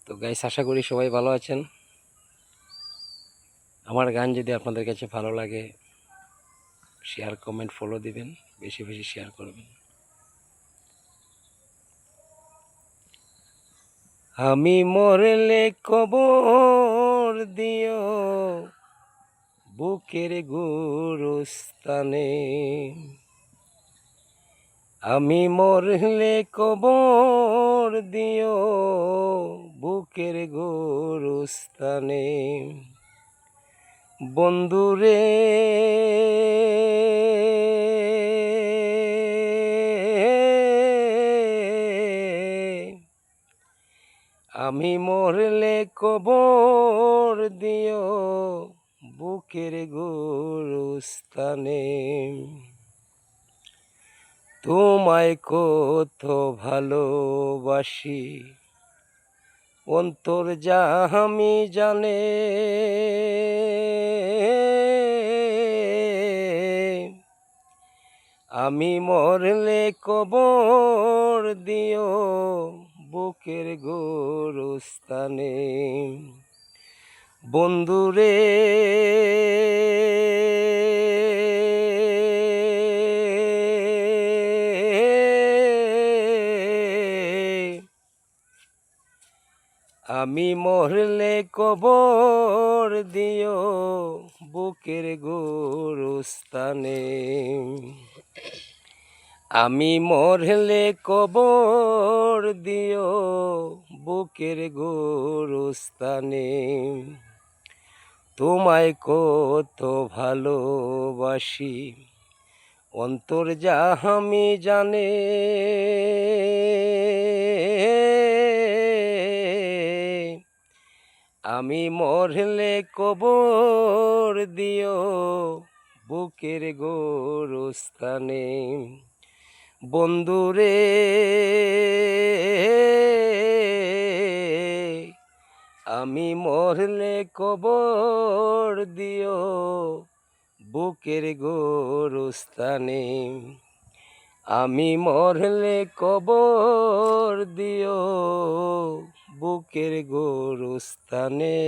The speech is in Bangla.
তো গাইস, আশা করি সবাই ভালো আছেন। আমার গান যদি আপনাদের কাছে ভালো লাগে, শেয়ার কমেন্ট ফলো দিবেন, বেশি বেশি শেয়ার করবেন। আমি মরলে কবর দিও বুকের গোরস্থানে, আমি মরলে কবর দিও বুকের গোরস্থানে। বন্ধুরে আমি মরলে কবর দিও বুকের গোরস্থানে। তোমায় কত ভালোবাসি অন্তর জাহামি জানে, আমি মরলে কবর দিও বুকের গোরস্থানে। বন্ধুরে আমি মরলে কবর দিও বুকের গোরস্থানে, আমি মরলে কবর দিও বুকের গোরস্থানে। তোমায় কত ভালোবাসি অন্তর জাহামি জানে, আমি মরলে কবর দিও বুকের গোরস্থানে। বন্ধুরে আমি মরলে কবর দিও বুকের গোরস্থানে, আমি মরলে কবর দিও বুকের গোরস্থানে।